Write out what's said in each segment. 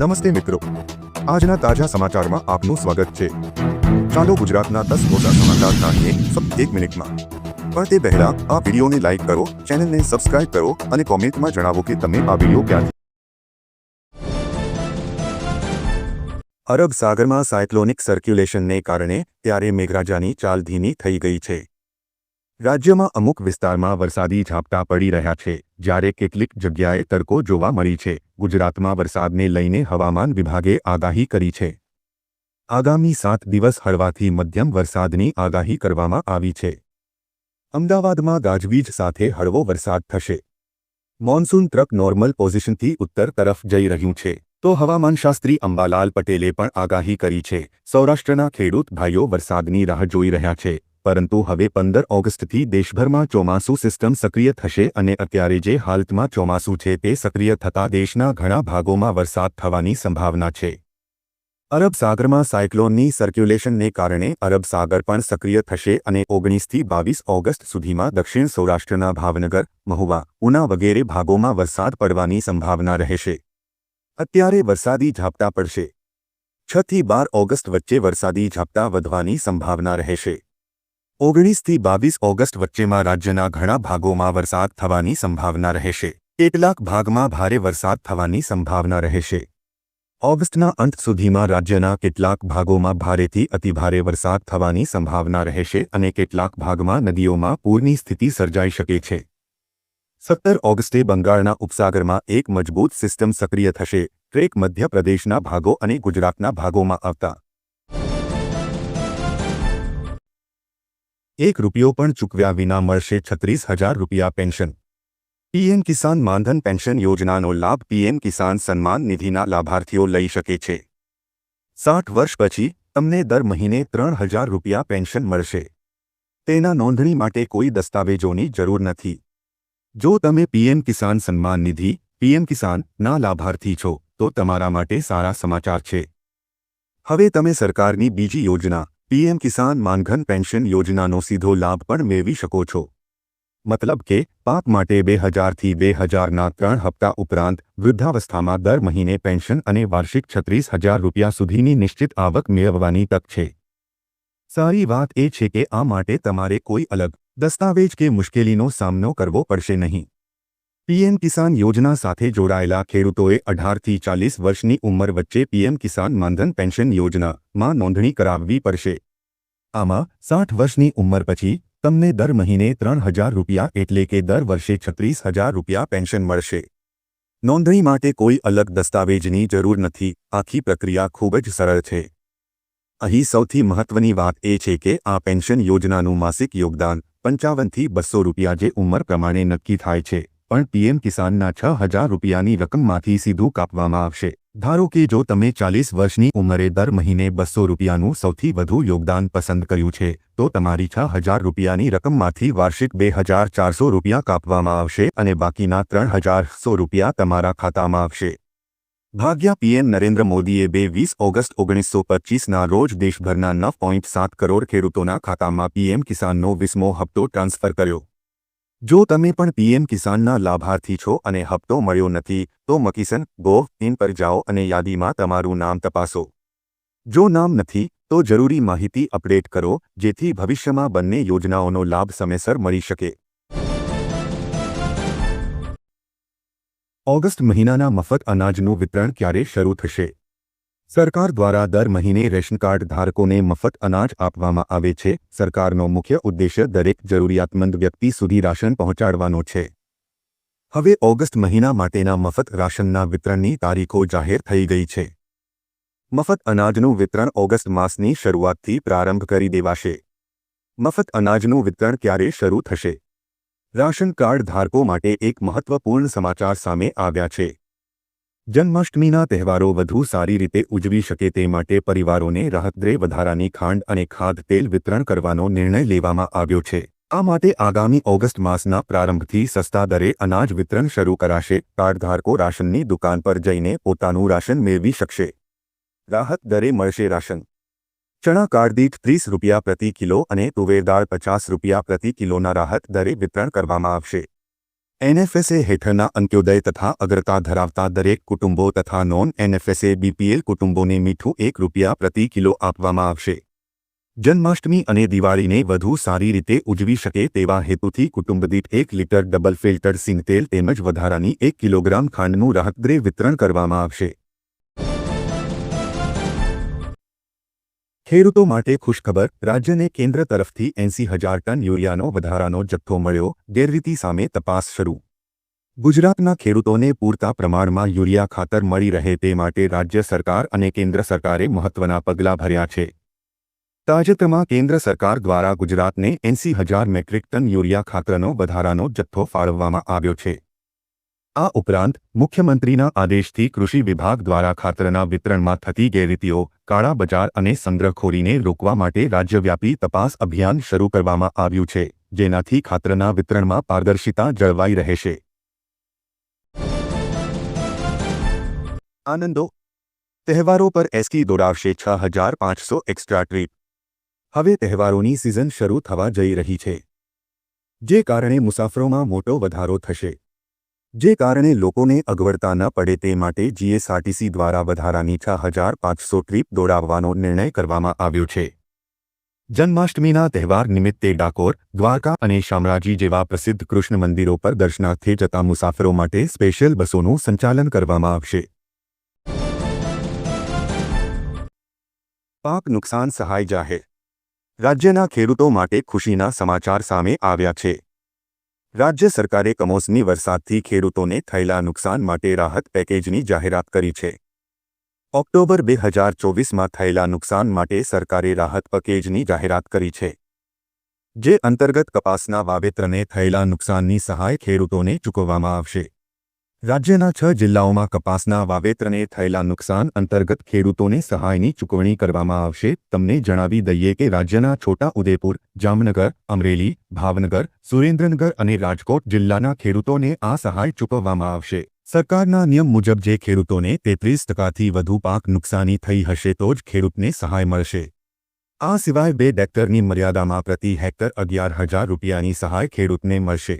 નમસ્તે મિત્રો, આજના તાજા સમાચારમાં આપનું સ્વાગત છે। ચાલો ગુજરાતના 10 મોટા સમાચાર જાણીએ ફક્ત 1 મિનિટમાં। પણ તે પહેલા આ વિડીયોને લાઈક કરો, ચેનલને સબસ્ક્રાઇબ કરો અને કોમેન્ટમાં જણાવો કે તમે આ વિડીયો ક્યાંથી। અરબ સાગરમાં સાયક્લોનિક સર્ક્યુલેશનને કારણે ત્યારે મેઘરાજાની ચાલ ધીમી થઈ ગઈ છે। રાજ્યમાં અમુક વિસ્તારમાં વરસાદી ઝાપટા પડી રહ્યા છે, જ્યારે કેટલીક જગ્યાએ તડકો જોવા મળી છે। ગુજરાતમાં વરસાદને લઈને હવામાન વિભાગે આગાહી કરી છે। આગામી 7 દિવસ હળવાથી મધ્યમ વરસાદની આગાહી કરવામાં આવી છે। અમદાવાદમાં ગાજવીજ સાથે હળવો વરસાદ થશે। મોન્સૂન ટ્રક નોર્મલ પોઝિશનથી ઉત્તર તરફ જઈ રહ્યું છે, તો હવામાનશાસ્ત્રી અંબાલાલ પટેલે પણ આગાહી કરી છે। સૌરાષ્ટ્રના ખેડૂત ભાઈઓ વરસાદની રાહ જોઈ રહ્યા છે, પરંતુ હવે 15 ઓગસ્ટથી દેશભરમાં ચોમાસુ સિસ્ટમ સક્રિય થશે અને અત્યારે જે હાલતમાં ચોમાસું છે તે સક્રિય થતાં દેશના ઘણા ભાગોમાં વરસાદ થવાની સંભાવના છે। અરબ સાગરમાં સાયક્લોનની સર્ક્યુલેશનને કારણે અરબ સાગર પણ સક્રિય થશે અને 19થી 22 ઓગસ્ટ સુધીમાં દક્ષિણ સૌરાષ્ટ્રના ભાવનગર, મહુવા, ઉના વગેરે ભાગોમાં વરસાદ પડવાની સંભાવના રહેશે। અત્યારે વરસાદી ઝાપટા પડશે। 6થી 12 ઓગસ્ટ વચ્ચે વરસાદી ઝાપટા વધવાની સંભાવના રહેશે। 19થી 22 ઓગસ્ટ વચ્ચેમાં રાજ્યના ઘણા ભાગોમાં વરસાદ થવાની સંભાવના રહેશે। કેટલાક ભાગમાં ભારે વરસાદ થવાની સંભાવના રહેશે। ઓગસ્ટના અંત સુધીમાં રાજ્યના કેટલાક ભાગોમાં ભારેથી અતિભારે વરસાદ થવાની સંભાવના રહેશે અને કેટલાક ભાગમાં નદીઓમાં પૂરની સ્થિતિ સર્જાઈ શકે છે। 17 ઓગસ્ટે બંગાળના ઉપસાગરમાં એક મજબૂત સિસ્ટમ સક્રિય થશે। ટ્રેક મધ્યપ્રદેશના ભાગો અને ગુજરાતના ભાગોમાં આવતા 1 રૂપિયો પણ ચૂકવ્યા વિના મળશે 36,000 રૂપિયા પેન્શન। પીએમ કિસાન માનધન પેન્શન યોજનાનો લાભ પીએમ કિસાન સન્માન નિધિના લાભાર્થીઓ લઈ શકે છે। 60 વર્ષ પછી તમને દર મહિને 3,000 રૂપિયા પેન્શન મળશે। તેના નોંધણી માટે કોઈ દસ્તાવેજોની જરૂર નથી। જો તમે પીએમ કિસાન સન્માન નિધિ પીએમ કિસાનના લાભાર્થી છો તો તમારા માટે સારા સમાચાર છે। હવે તમે સરકારની બીજી યોજના પીએમ કિસાન માનધન પેન્શન યોજનાનો સીધો લાભ પણ મેળવી શકો છો। મતલબ કે પાક માટે 2,000થી 2,000ના 3 હપ્તા ઉપરાંત વૃદ્ધાવસ્થામાં દર મહિને પેન્શન અને વાર્ષિક 36,000 રૂપિયા સુધીની નિશ્ચિત આવક મેળવવાની તક છે। સારી વાત એ છે કે આ માટે તમારે કોઈ અલગ દસ્તાવેજ કે મુશ્કેલીનો સામનો કરવો પડશે નહીં। પીએમ કિસાન યોજના સાથે જોડાયેલા ખેડૂતોએ 18થી 40 વર્ષની ઉંમર વચ્ચે પીએમ કિસાન માનધન પેન્શન યોજનામાં નોંધણી કરાવવી પડશે। આમાં 60 વર્ષની ઉંમર પછી તમને દર મહિને 3,000 રૂપિયા એટલે કે દર વર્ષે 36,000 રૂપિયા પેન્શન મળશે। નોંધણી માટે કોઈ અલગ દસ્તાવેજની જરૂર નથી। આખી પ્રક્રિયા ખૂબ જ સરળ છે। અહીં સૌથી મહત્વની વાત એ છે કે આ પેન્શન યોજનાનું માસિક યોગદાન 55થી 200 રૂપિયા જે ઉંમર પ્રમાણે નક્કી થાય છે, પણ પીએમ કિસાનના 6,000 રૂપિયાની રકમમાંથી સીધું કાપવામાં આવશે। ધારો કે જો તમે 40 વર્ષની ઉંમરે દર મહિને 200 રૂપિયાનું સૌથી વધુ યોગદાન પસંદ કર્યું છે, તો તમારી 6,000 રૂપિયાની રકમમાંથી વાર્ષિક 2,400 રૂપિયા કાપવામાં આવશે અને બાકીના 3,100 રૂપિયા તમારા ખાતામાં આવશે। ભાગ્યા પીએમ નરેન્દ્ર મોદીએ 20 ઓગસ્ટ 1925ના રોજ દેશભરના 9.7 કરોડ ખેડૂતોના ખાતામાં પીએમ કિસાનનો 20મો હપ્તો ટ્રાન્સફર કર્યો। જો તમે પણ પીએમ કિસાનના લાભાર્થી છો અને હપ્તો મળ્યો નથી, તો mkisan.gov.in પર જાઓ અને યાદીમાં તમારું નામ તપાસો। જો નામ નથી, તો જરૂરી માહિતી અપડેટ કરો, જેથી ભવિષ્યમાં બંને યોજનાઓનો લાભ સમયસર મળી શકે। ઓગસ્ટ મહિનાના મફત અનાજનું વિતરણ ક્યારે શરૂ થશે? સરકાર દ્વારા દર મહિને રેશન કાર્ડ ધારકોને મફત અનાજ આપવામાં આવે છે। સરકારનો મુખ્ય ઉદ્દેશ્ય દરેક જરૂરિયાતમંદ વ્યક્તિ સુધી રાશન પહોંચાડવાનો છે। હવે ઓગસ્ટ મહિના માટેના મફત રાશનના વિતરણની તારીખો જાહેર થઈ ગઈ છે। મફત અનાજનું વિતરણ ઓગસ્ટ માસની શરૂઆતથી પ્રારંભ કરી દેવાશે। મફત અનાજનું વિતરણ ક્યારે શરૂ થશે? રાશન કાર્ડ ધારકો માટે એક મહત્વપૂર્ણ સમાચાર સામે આવ્યા છે। જન્માષ્ટમીના તહેવારો વધુ સારી રીતે ઉજવી શકે તે માટે પરિવારોને રાહતદરે વધારાની ખાંડ અને ખાદ્યતેલ વિતરણ કરવાનો નિર્ણય લેવામાં આવ્યો છે। આ માટે આગામી ઓગસ્ટ માસના પ્રારંભથી સસ્તા દરે અનાજ વિતરણ શરૂ કરાશે। કાર્ડ ધારકો રાશનની દુકાન પર જઈને પોતાનું રાશન મેળવી શકશે। રાહત દરે મળશે રાશન। ચણા કાર્ડ દીઠ 30 રૂપિયા પ્રતિ કિલો અને તુવેર દાળ 50 રૂપિયા પ્રતિ કિલોના રાહત દરે વિતરણ કરવામાં આવશે। એનએફએસએ હેઠળના અંત્યોદય તથા અગ્રતા ધરાવતા દરેક કુટુંબો તથા નોન એનએફએસએ બીપીએલ કુટુંબોને મીઠું ₹1 પ્રતિ કિલો આપવામાં આવશે. જન્માષ્ટમી અને દિવાળીને વધુ સારી રીતે ઉજવી શકે તેવા હેતુથી કુટુંબ દીઠ 1 લિટર ડબલ ફિલ્ટર્ડ સિંગતેલ તેમજ વધારાની 1 કિલોગ્રામ ખાંડનું રાહતદરે વિતરણ કરવામાં આવશે. ખેડૂતો માટે ખુશખબર, રાજ્યને કેન્દ્ર તરફથી 80,000 ટન યુરિયાનો વધારાનો જથ્થો મળ્યો, ગેરરીતિ સામે તપાસ શરૂ. ગુજરાતના ખેડૂતોને પૂરતા પ્રમાણમાં યુરિયા ખાતર મળી રહે તે માટે રાજ્ય સરકાર અને કેન્દ્ર સરકારે મહત્વના પગલાં ભર્યા છે. તાજેતરમાં કેન્દ્ર સરકાર દ્વારા ગુજરાતને 80,000 મેટ્રિક ટન યુરિયા ખાતરનો વધારાનો જથ્થો ફાળવવામાં આવ્યો છે. આ ઉપરાંત મુખ્યમંત્રીના આદેશથી કૃષિ વિભાગ દ્વારા ખાતરના વિતરણમાં થતી ગેરરીતિઓ, કાળા બજાર અને સંગ્રહખોરીને રોકવા માટે રાજ્યવ્યાપી તપાસ અભિયાન શરૂ કરવામાં આવ્યું છે, જેનાથી ખાતરના વિતરણમાં પારદર્શિતા જળવાઈ રહેશે. આનંદો, તહેવારો પર એસટી દોડાવશે 6,500 એક્સ્ટ્રા ટ્રીપ. હવે તહેવારોની સિઝન શરૂ થવા જઈ રહી છે, જે કારણે મુસાફરોમાં મોટો વધારો થશે. જે કારણે લોકોને અગવડતા ન પડે તે માટે જીએસઆરટીસી દ્વારા વધારાની 6,500 ટ્રીપ દોડાવવાનો નિર્ણય કરવામાં આવ્યો છે. જન્માષ્ટમીના તહેવાર નિમિત્તે ડાકોર, દ્વારકા અને શામળાજી જેવા પ્રસિદ્ધ કૃષ્ણ મંદિરો પર દર્શનાર્થે જતા મુસાફરો માટે સ્પેશિયલ બસોનું સંચાલન કરવામાં આવશે. પાક નુકસાન સહાય જાહેર. રાજ્યના ખેડૂતો માટે ખુશીના સમાચાર સામે આવ્યા છે. રાજ્ય સરકારે કમોસમી વરસાદથી ખેડૂતોને થયેલા નુકસાન માટે રાહત પેકેજની જાહેરાત કરી છે. ઓક્ટોબર 2024માં થયેલા નુકસાન માટે સરકારે રાહત પેકેજની જાહેરાત કરી છે, જે અંતર્ગત કપાસના વાવેતરને થયેલા નુકસાનની સહાય ખેડૂતોને ચૂકવવામાં આવશે. રાજ્યના 6 જિલ્લાઓમાં કપાસના વાવેતરને થયેલા નુકસાન અંતર્ગત ખેડૂતોને સહાયની ચૂકવણી કરવામાં આવશે. તમને જણાવી દઈએ કે રાજ્યના છોટા ઉદેપુર, જામનગર, અમરેલી, ભાવનગર, સુરેન્દ્રનગર અને રાજકોટ જિલ્લાના ખેડૂતોને આ સહાય ચૂકવવામાં આવશે. સરકારના નિયમ મુજબ જે ખેડૂતોને 33%થી વધુ પાક નુકસાની થઈ હશે તો જ ખેડૂતને સહાય મળશે. આ સિવાય 2 હેક્ટરની મર્યાદામાં પ્રતિ હેક્ટર ₹11,000ની સહાય ખેડૂતને મળશે.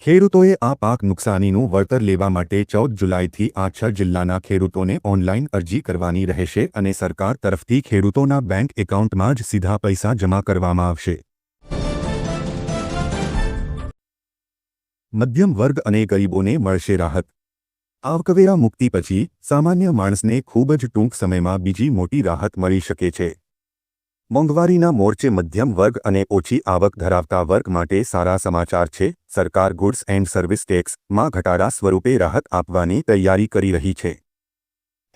ખેડૂતોએ આ પાક નુકસાનીનું વળતર લેવા માટે 14 જુલાઈથી આ 6 જિલ્લાના ખેડૂતોને ઓનલાઈન અરજી કરવાની રહેશે અને સરકાર તરફથી ખેડૂતોના બેંક એકાઉન્ટમાં જ સીધા પૈસા જમા કરવામાં આવશે. મધ્યમ વર્ગ અને ગરીબોને મળશે રાહત. આવકવેરા મુક્તિ પછી સામાન્ય માણસને ખૂબ જ ટૂંક સમયમાં બીજી મોટી રાહત મળી શકે છે. મોંઘવારીના મોરચે મધ્યમ વર્ગ અને ઓછી આવક ધરાવતા વર્ગ માટે સારા સમાચાર છે. સરકાર ગુડ્સ એન્ડ સર્વિસ ટેક્સમાં ઘટાડા સ્વરૂપે રાહત આપવાની તૈયારી કરી રહી છે.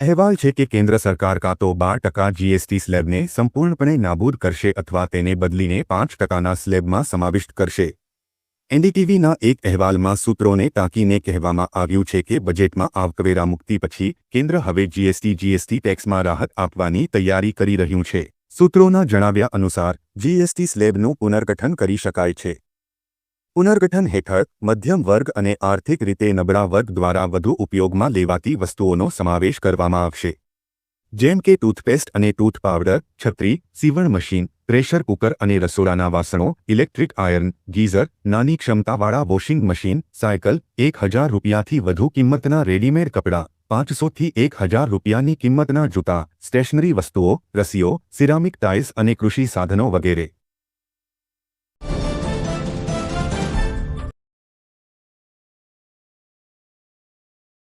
અહેવાલ છે કે કેન્દ્ર સરકાર કાં તો 12% જીએસટી સ્લેબને સંપૂર્ણપણે નાબૂદ કરશે અથવા તેને બદલીને 5%ના સ્લેબમાં સમાવિષ્ટ કરશે. એનડીટીવીના એક અહેવાલમાં સૂત્રોને ટાંકીને કહેવામાં આવ્યું છે કે બજેટમાં આવકવેરા મુક્તિ પછી કેન્દ્ર હવે જીએસટી ટેક્સમાં રાહત આપવાની તૈયારી કરી રહ્યું છે. સૂત્રોના જણાવ્યા અનુસાર જીએસટી સ્લેબનું પુનર્ગઠન કરી શકાય છે. પુનર્ગઠન હેઠળ મધ્યમ વર્ગ અને આર્થિક રીતે નબળા વર્ગ દ્વારા વધુ ઉપયોગમાં લેવાતી વસ્તુઓનો સમાવેશ કરવામાં આવશે, જેમ કે ટૂથપેસ્ટ અને ટૂથ પાવડર, છત્રી, સીવણ મશીન, પ્રેશર કુકર અને રસોડાના વાસણો, ઇલેક્ટ્રિક આયર્ન, ગીઝર, નાની ક્ષમતાવાળા વોશિંગ મશીન, સાયકલ, ₹1,000થી વધુ કિંમતના રેડીમેડ કપડાં, ₹500થી ₹1,000ની કિંમતના જૂતા, સ્ટેશનરી વસ્તુઓ, રસીઓ, સિરામિક ટાઇલ્સ અને કૃષિ સાધનો વગેરે.